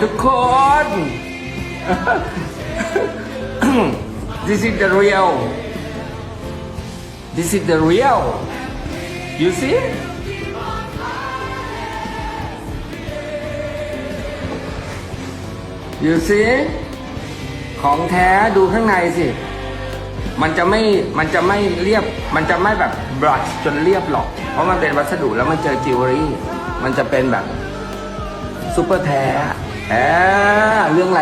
ทุกคน This is the real. This is the real. You see? You see? ของแท้ดูข้างในสิ มันจะไม่เรียบ มันจะไม่แบบบรัชจนเรียบหรอก เพราะมันเป็นวัสดุแล้วมันเจอจิวเวลรี่ มันจะเป็นแบบซุปเปอร์แท้เรื่องอะไ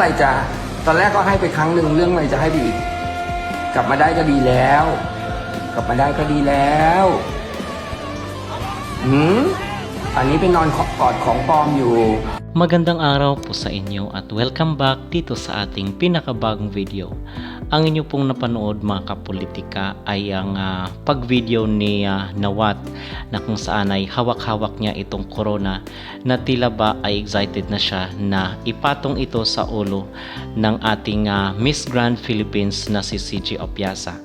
รจ้ะตอนแรกก็ให้ไปครั้งหนึ่งเรื่องอะไรจะให้ไปอีก กลับมาได้ก็ดีแล้ว อันนี้เป็นนอนกอดของปลอมอยู่ Magandang araw po sa inyo at welcome back dito sa ating pinakabagong video. Ang inyo pong napanood mga kapolitika ay ang pag-video ni Nawat na kung saan ay hawak-hawak niya itong Korona na tila ba ay excited na siya na ipatong ito sa ulo ng ating Miss Grand Philippines na si CJ Opiaza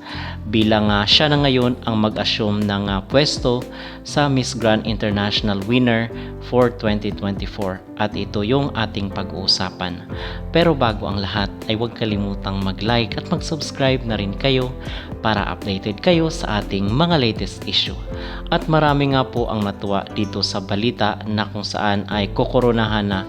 bilang siya na ngayon ang mag-assume ng pwesto sa Miss Grand International winner for 2024 at ito yung ating pag-uusapan. Pero bago ang lahat ay huwag kalimutang mag-like at mag-subscribe na rin kayo para updated kayo sa ating mga latest issue. At marami nga po ang natuwa dito sa balita na kung saan ay kokoronahan na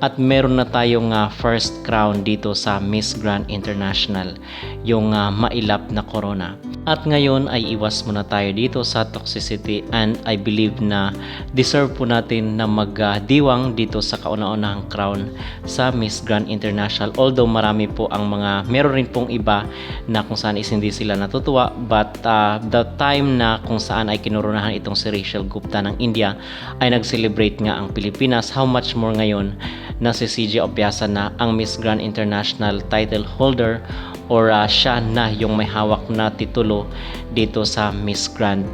at meron na tayong first crown dito sa Miss Grand International, yung mailap na Corona. At ngayon ay iwas muna tayo dito sa toxicity and I believe na deserve po natin na magdiwang dito sa kauna-unahang crown sa Miss Grand International. Although marami po ang meron rin pong iba na kung saan is hindi sila natutuwa, but the time na kung saan ay kinoronahan itong si Rachel Gupta ng India ay nag-celebrate nga ang Pilipinas. How much more ngayon na si CJ Opiaza na ang Miss Grand International title holder or siya na yung may hawak na titulo dito sa Miss Grand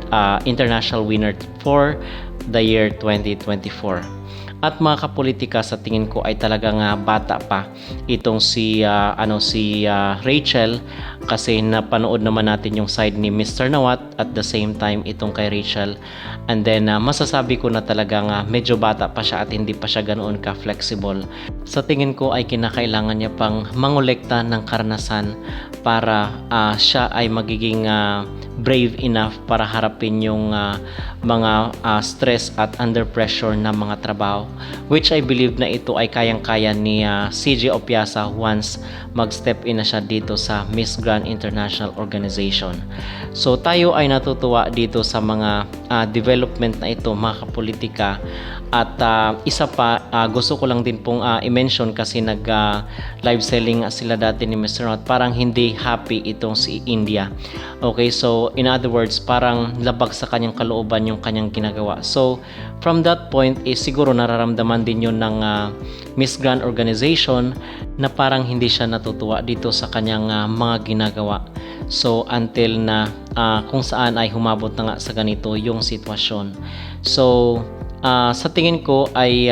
International winner for the year 2024. At mga kapolitika, sa tingin ko ay talagang bata pa itong si Rachel, kasi napanood naman natin yung side ni Mr Nawat at the same time itong kay Rachel, and then masasabi ko na talagang medyo bata pa siya at hindi pa siya ganoon ka flexible. Sa tingin ko ay kinakailangan niya pang mangolekta ng karanasan para siya ay magiging brave enough para harapin yung mga stress at under pressure na mga trabaho, which I believe na ito ay kayang-kaya ni CJ Opiaza once mag-step in na siya dito sa Miss Grand International Organization. So tayo ay natutuwa dito sa mga development na ito mga kapolitika. At isa pa, gusto ko lang din pong i-mention kasi nag-live selling sila dati ni Mr Nawat, parang hindi happy itong si India. Okay, so in other words, parang labag sa kanyang kalooban yung kanyang ginagawa. So from that point, siguro nararamdaman din yun ng Miss Grand Organization na parang hindi siya natutuwa dito sa kanyang mga ginagawa. So until na kung saan ay humabot na nga sa ganito yung sitwasyon. So sa tingin ko ay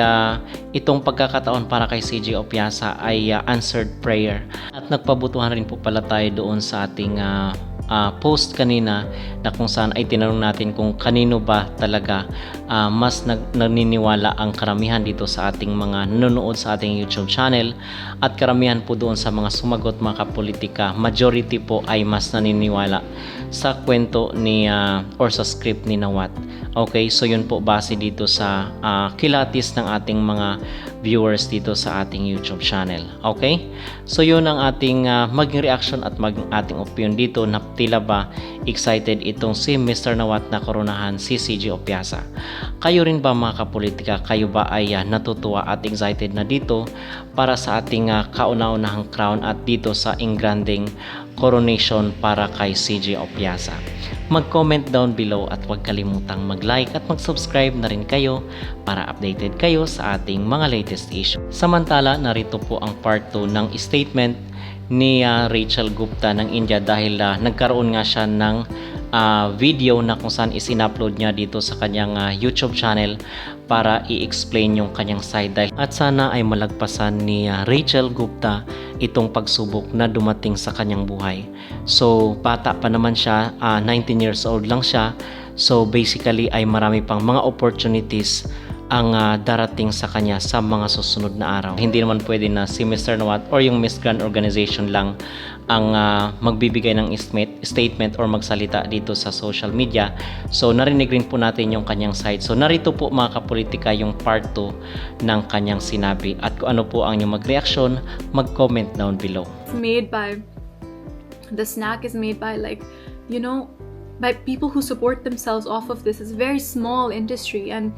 itong pagkakataon para kay CJ Opiaza ay answered prayer. At nagpabutuhan rin po pala tayo doon sa ating post kanina na kung saan ay tinanong natin kung kanino ba talaga mas naniniwala ang karamihan dito sa ating mga nanonood sa ating YouTube channel, at karamihan po doon sa mga sumagot mga kapolitika, majority po ay mas naniniwala sa kwento ni or sa script ni Nawat. Okay, so yun po base dito sa kilatis ng ating mga viewers dito sa ating YouTube channel. Okay, so yun ang ating maging reaction at maging ating opinion dito na tila ba excited itong si Mr Nawat na koronahan si CJ Opiaza. Kayo rin ba mga kapolitika, kayo ba ay natutuwa at excited na dito para sa ating kauna-unahang crown at dito sa ingranding coronation para kay CJ Opiaza? Mag-comment down below at huwag kalimutang mag-like at mag-subscribe na rin kayo para updated kayo sa ating mga latest issue. Samantala, narito po ang part 2 ng statement ni Rachel Gupta ng India dahil nagkaroon nga siya ng video na kung saan isin-upload niya dito sa kanyang YouTube channel para i-explain yung kanyang side dahil at sana ay malagpasan ni Rachel Gupta itong pagsubok na dumating sa kanyang buhay. So bata pa naman siya, 19 years old lang siya. So basically ay marami pang mga opportunities ang darating sa kanya sa mga susunod na araw. Hindi naman pwede na si Mr. Nawat or yung Miss Grand Organization lang ang magbibigay ng statement or magsalita dito sa social media. So narinig rin po natin yung kanyang side. So narito po mga kapolitika yung part 2 ng kanyang sinabi. At kung ano po ang inyong mag-reaction, mag-comment down below. The snack is made by by people who support themselves off of this. It's a very small industry, and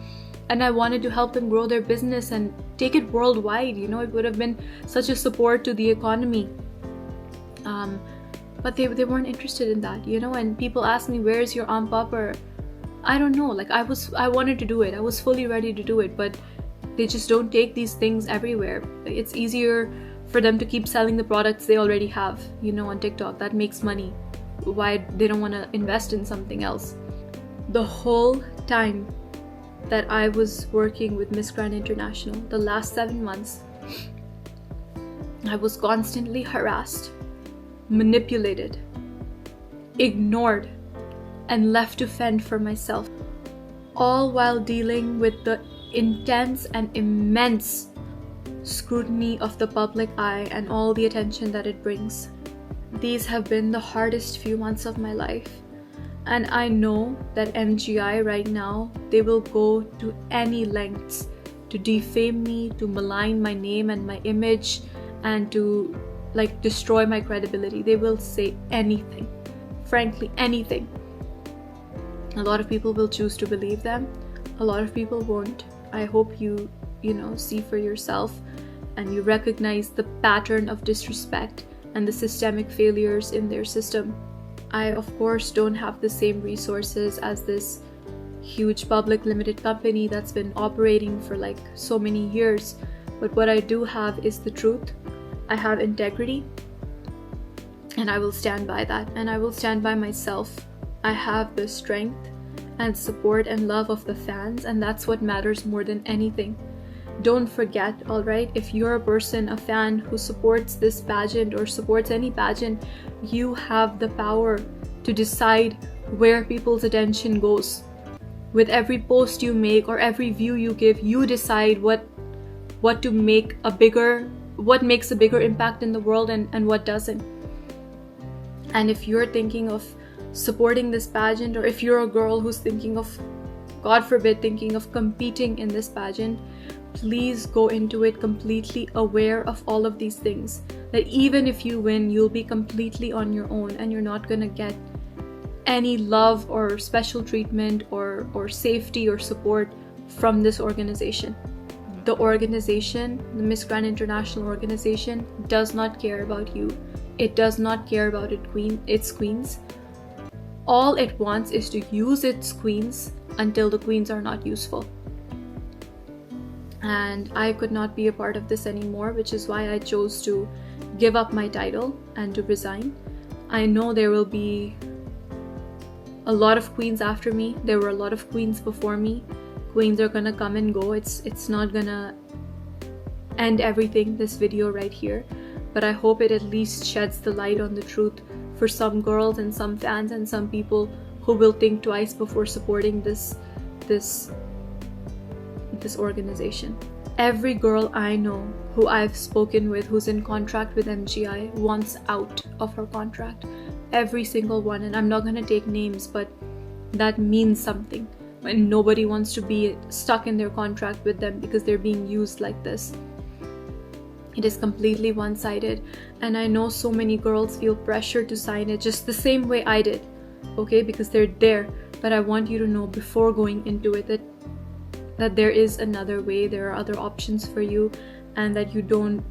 I wanted to help them grow their business and take it worldwide. It would have been such a support to the economy. But they weren't interested in that, and people ask me, where's your popper? I don't know. I wanted to do it. I was fully ready to do it, but they just don't take these things everywhere. It's easier for them to keep selling the products they already have, on TikTok. That makes money. Why they don't want to invest in something else? The whole time that I was working with Miss Grand International, the last 7 months, I was constantly harassed, manipulated, ignored, and left to fend for myself, all while dealing with the intense and immense scrutiny of the public eye and all the attention that it brings. These have been the hardest few months of my life, and I know that MGI right now, they will go to any lengths to defame me, to malign my name and my image, and to destroy my credibility. They will say anything, frankly, anything. A lot of people will choose to believe them, a lot of people won't. I hope you see for yourself and you recognize the pattern of disrespect and the systemic failures in their system. I, of course, don't have the same resources as this huge public limited company that's been operating for so many years, but what I do have is the truth. I have integrity, and I will stand by that, and I will stand by myself. I have the strength and support and love of the fans, and that's what matters more than anything. Don't forget, alright, if you're a person, a fan who supports this pageant or supports any pageant, you have the power to decide where people's attention goes. With every post you make or every view you give, you decide what makes a bigger impact in the world and what doesn't. And if you're thinking of supporting this pageant, or if you're a girl who's thinking of, God forbid, thinking of competing in this pageant, please go into it completely aware of all of these things. That even if you win, you'll be completely on your own and you're not gonna get any love or special treatment or safety or support from this organization. The organization, the Miss Grand International organization, does not care about you. It does not care about its queens. All it wants is to use its queens until the queens are not useful. And I could not be a part of this anymore, which is why I chose to give up my title and to resign. I know there will be a lot of queens after me. There were a lot of queens before me. Queens are gonna come and go. It's not gonna end everything, this video right here, but I hope it at least sheds the light on the truth for some girls and some fans and some people who will think twice before supporting this organization. Every girl I know who I've spoken with who's in contract with MGI wants out of her contract. Every single one, and I'm not gonna take names, but that means something when nobody wants to be stuck in their contract with them because they're being used like this. It is completely one-sided, and I know so many girls feel pressure to sign it just the same way I did, okay, because they're there. But I want you to know before going into it that there is another way, there are other options for you, and that you don't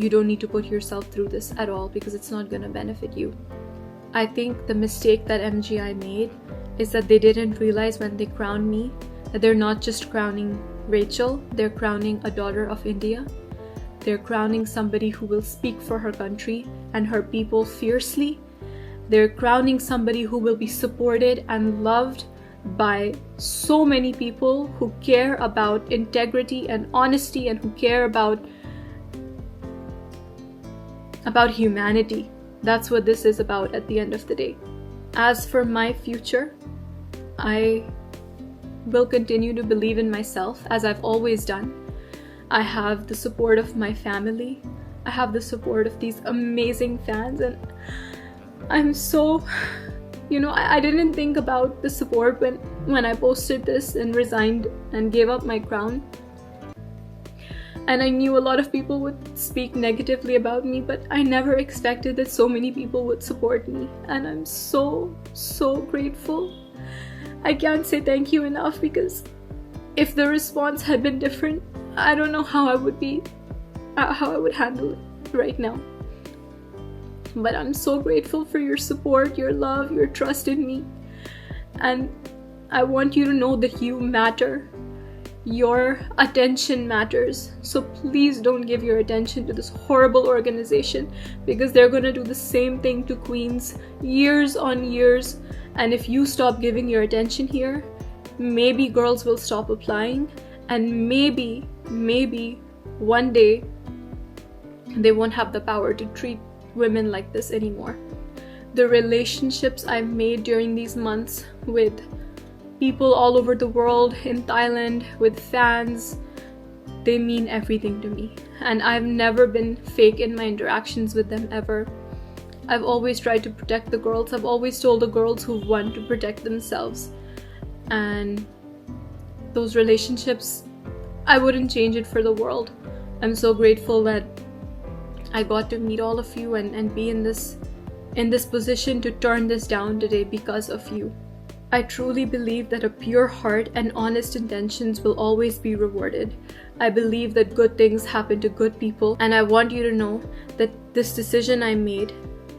need to put yourself through this at all because it's not going to benefit you. I think the mistake that MGI made is that they didn't realize when they crowned me that they're not just crowning Rachel, they're crowning a daughter of India. They're crowning somebody who will speak for her country and her people fiercely. They're crowning somebody who will be supported and loved by so many people who care about integrity and honesty and who care about humanity. That's what this is about at the end of the day. As for my future, I will continue to believe in myself as I've always done. I have the support of my family. I have the support of these amazing fans, and I'm so, I didn't think about the support when I posted this and resigned and gave up my crown. And I knew a lot of people would speak negatively about me, but I never expected that so many people would support me. And I'm so, so grateful. I can't say thank you enough, because if the response had been different, I don't know how I would handle it right now. But I'm so grateful for your support, your love, your trust in me. And I want you to know that you matter. Your attention matters. So please don't give your attention to this horrible organization, because they're going to do the same thing to queens years on years. And if you stop giving your attention here, maybe girls will stop applying, and maybe one day they won't have the power to treat women like this anymore. The relationships I've made during these months with people all over the world, in Thailand, with fans, they mean everything to me. And I've never been fake in my interactions with them ever. I've always tried to protect the girls. I've always told the girls who've won to protect themselves. And those relationships, I wouldn't change it for the world. I'm so grateful that I got to meet all of you and be in this position to turn this down today because of you. I truly believe that a pure heart and honest intentions will always be rewarded. I believe that good things happen to good people, and I want you to know that this decision I made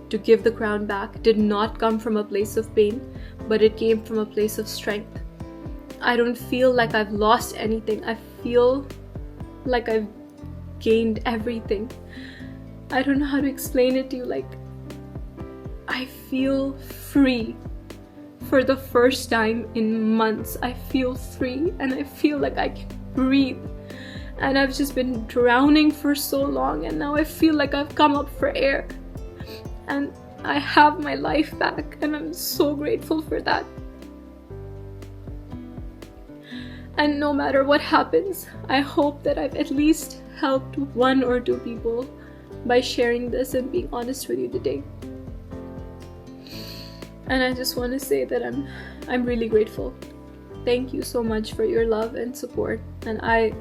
to give the crown back did not come from a place of pain, but it came from a place of strength. I don't feel like I've lost anything. I feel like I've gained everything. I don't know how to explain it to you. Like, I feel free. For the first time in months, I feel free, and I feel like I can breathe. And I've just been drowning for so long, and now I feel like I've come up for air. And I have my life back, and I'm so grateful for that. And no matter what happens, I hope that I've at least helped one or two people by sharing this and being honest with you today. And I just want to say that I'm really grateful. Thank you so much for your love and support. And I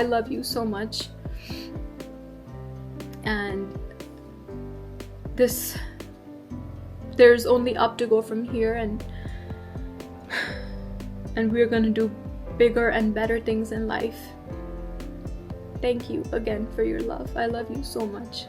love you so much. And there's only up to go from here, and we're gonna do bigger and better things in life. Thank you again for your love. I love you so much.